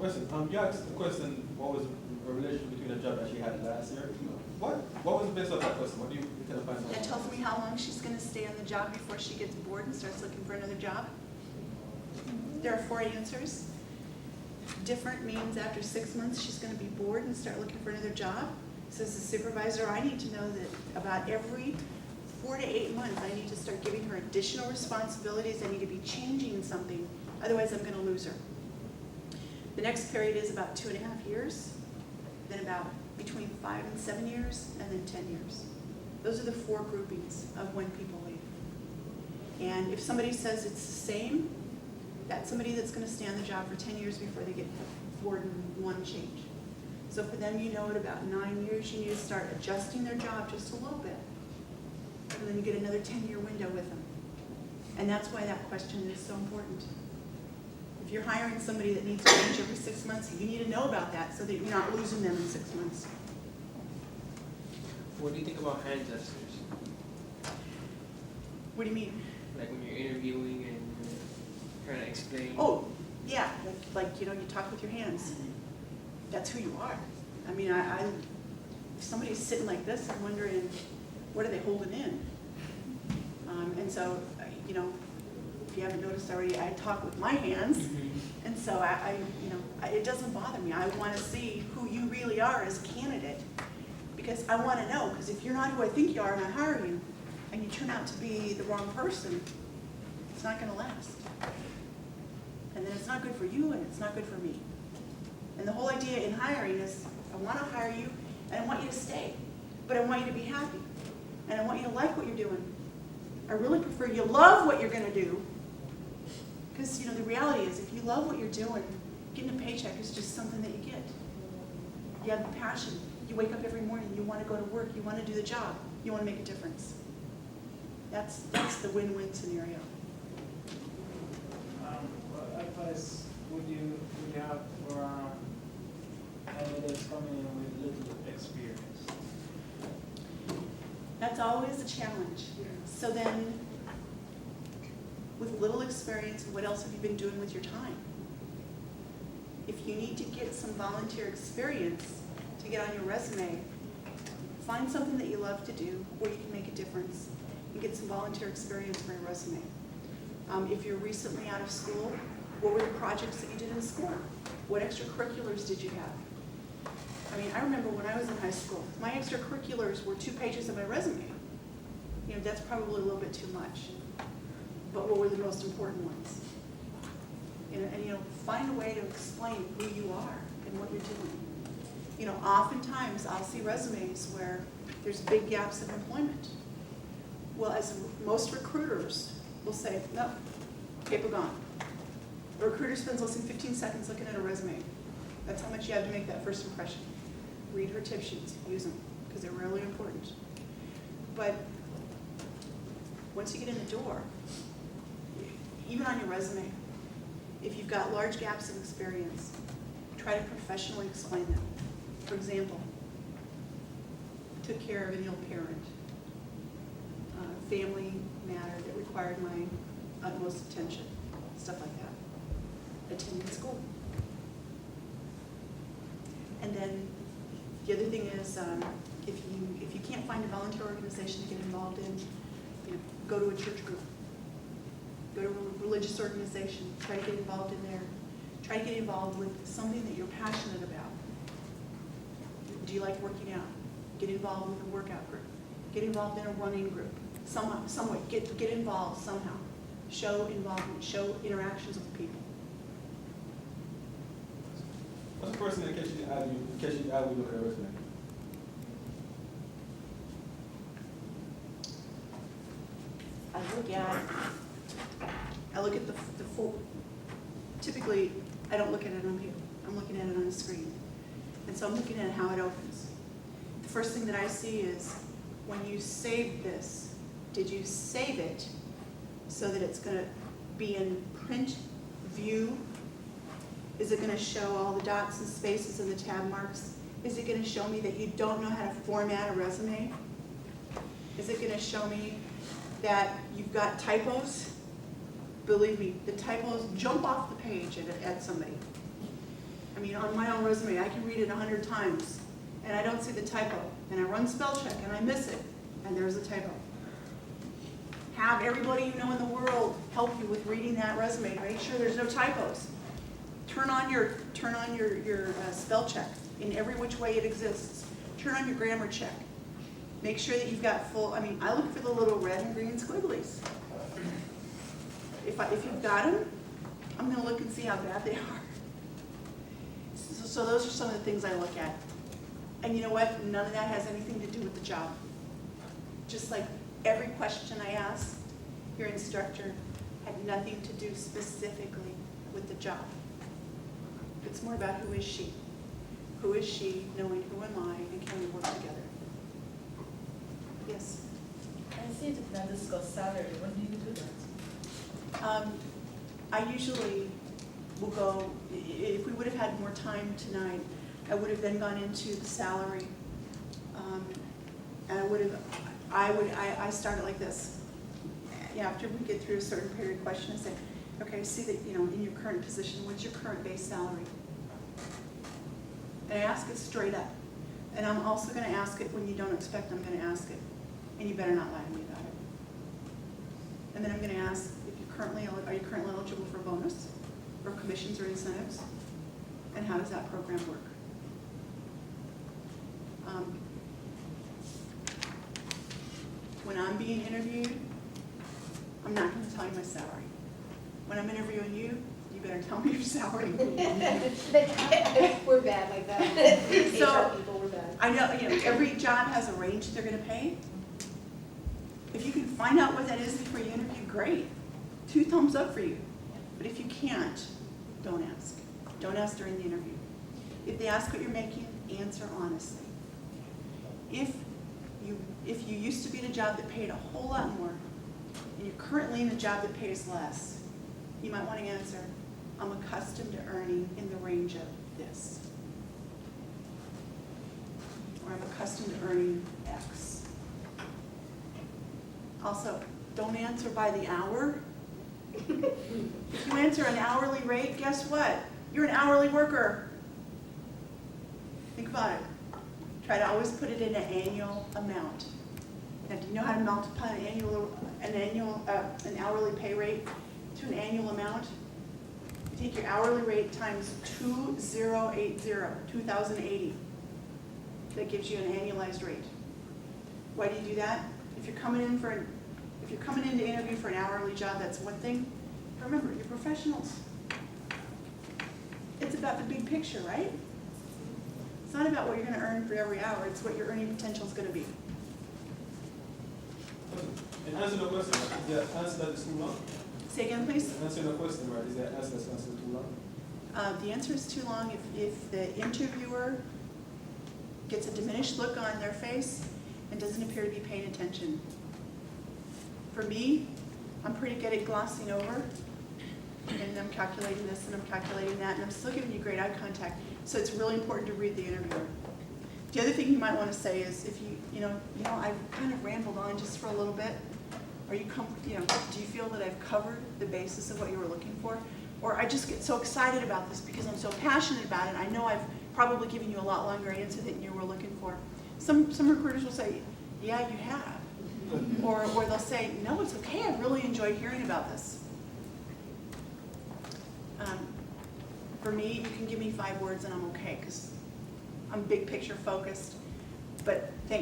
Question. You asked the question, what was the relation between the job that she had last year? What was the basis of that question? What do you kind of find out? That tells me how long she's going to stay on the job before she gets bored and starts looking for another job. There are 4 answers. Different means after 6 months she's going to be bored and start looking for another job. So as a supervisor, I need to know that about every 4 to 8 months I need to start giving her additional responsibilities. I need to be changing something. Otherwise I'm going to lose her. The next period is about 2.5 years, then about between 5 and 7 years, and then 10 years. Those are the 4 groupings of when people leave. And if somebody says it's the same, that's somebody that's going to stay on the job for 10 years before they get bored and want to change. So for them, you know, at about 9 years, you need to start adjusting their job just a little bit. And then you get another 10-year window with them. And that's why that question is so important. If you're hiring somebody that needs to change every 6 months, you need to know about that so that you're not losing them in 6 months. What do you think about hand gestures? What do you mean? Like when you're interviewing and you're trying to explain. Oh, yeah, like you know, you talk with your hands. That's who you are. I mean, if somebody's sitting like this, I'm wondering, what are they holding in? And so, you know, if you haven't noticed already, I talk with my hands, and so it doesn't bother me. I want to see who you really are as a candidate, because I want to know. Because if you're not who I think you are, and I hire you, and you turn out to be the wrong person, it's not going to last. And then it's not good for you, and it's not good for me. And the whole idea in hiring is, I want to hire you, and I want you to stay, but I want you to be happy, and I want you to like what you're doing. I really prefer you love what you're going to do, because you know the reality is, if you love what you're doing, getting a paycheck is just something that you get. You have the passion. You wake up every morning. You want to go to work. You want to do the job. You want to make a difference. That's the win-win scenario. What advice would you have for candidates coming in with little experience? That's always a challenge. So then, with little experience, what else have you been doing with your time? If you need to get some volunteer experience to get on your resume, find something that you love to do where you can make a difference and get some volunteer experience for your resume. If you're recently out of school, what were the projects that you did in school? What extracurriculars did you have? I mean, I remember when I was in high school, my extracurriculars were 2 pages of my resume. You know, that's probably a little bit too much. But what were the most important ones? And you know, find a way to explain who you are and what you're doing. You know, oftentimes I'll see resumes where there's big gaps of employment. Well, as most recruiters will say, no, paper gone. A recruiter spends less than 15 seconds looking at a resume. That's how much you have to make that first impression. Read her tip sheets, use them, because they're really important. But once you get in the door, even on your resume, if you've got large gaps of experience, try to professionally explain them. For example, took care of an ill parent, family matter that required my utmost attention, stuff like that, attending school. And then the other thing is, if you can't find a volunteer organization to get involved in, you know, go to a church group, go to a religious organization, try to get involved in there, try to get involved with something that you're passionate about. Do you like working out? Get involved with a workout group. Get involved in a running group. Some way, get involved somehow. Show involvement, show interactions with people. What's the first thing that catches your eye when you look at a resume? I look at the full. Typically, I don't look at it on paper. I'm looking at it on a screen. And so I'm looking at how it opens. The first thing that I see is, when you save this, did you save it so that it's going to be in print view? Is it going to show all the dots and spaces and the tab marks? Is it going to show me that you don't know how to format a resume? Is it going to show me that you've got typos? Believe me, the typos jump off the page at somebody. I mean, on my own resume, I can read it 100 times, and I don't see the typo. And I run spell check, and I miss it, and there's a typo. Have everybody you know in the world help you with reading that resume to make sure there's no typos. Turn on your spell check in every which way it exists. Turn on your grammar check. Make sure that you've got full, I mean, I look for the little red and green squigglies. If you've got them, I'm gonna look and see how bad they are. So those are some of the things I look at. And you know what? None of that has anything to do with the job. Just like every question I asked your instructor had nothing to do specifically with the job. It's more about who is she? Who is she, knowing who am I, and can we work together? Yes? I see you did not discuss salary. When do you do that? I usually will go, if we would have had more time tonight, I would have then gone into the salary. And I start it like this. After we get through a certain period of question, I say, okay, I see that, in your current position, what's your current base salary? And I ask it straight up. And I'm also gonna ask it when you don't expect I'm gonna ask it. And you better not lie to me about it. And then I'm gonna ask, are you currently eligible for a bonus, or commissions or incentives? And how does that program work? When I'm being interviewed, I'm not gonna tell you my salary. When I'm interviewing you, you better tell me your salary. We're bad like that. So, HR people, we're bad. I know, every job has a range they're gonna pay. If you can find out what that is before you interview, great. 2 thumbs up for you. But if you can't, don't ask. Don't ask during the interview. If they ask what you're making, answer honestly. If you used to be in a job that paid a whole lot more, and you're currently in a job that pays less, you might want to answer, I'm accustomed to earning in the range of this. Or I'm accustomed to earning X. Also, don't answer by the hour. If you answer an hourly rate, guess what? You're an hourly worker. Think about it. Try to always put it in an annual amount. Now, do you know how to multiply an hourly pay rate to an annual amount? You take your hourly rate times 2080. That gives you an annualized rate. Why do you do that? If you're coming in to interview for an hourly job, that's one thing. Remember, you're professionals. It's about the big picture, right? It's not about what you're going to earn for every hour. It's what your earning potential is going to be. And answer the question, right? Is the answer that is too long? Say again, please. Answer the question, right? Is the answer that's too long? The answer is too long if the interviewer gets a diminished look on their face and doesn't appear to be paying attention. For me, I'm pretty good at glossing over, and I'm calculating this and I'm calculating that, and I'm still giving you great eye contact. So it's really important to read the interviewer. The other thing you might want to say is, if I've kind of rambled on just for a little bit. Do you feel that I've covered the basis of what you were looking for? Or I just get so excited about this because I'm so passionate about it. I know I've probably given you a lot longer answer than you were looking for. Some recruiters will say, yeah, you have. Or they'll say, no, it's okay, I really enjoyed hearing about this. For me, you can give me 5 words and I'm okay, because I'm big picture focused. But thank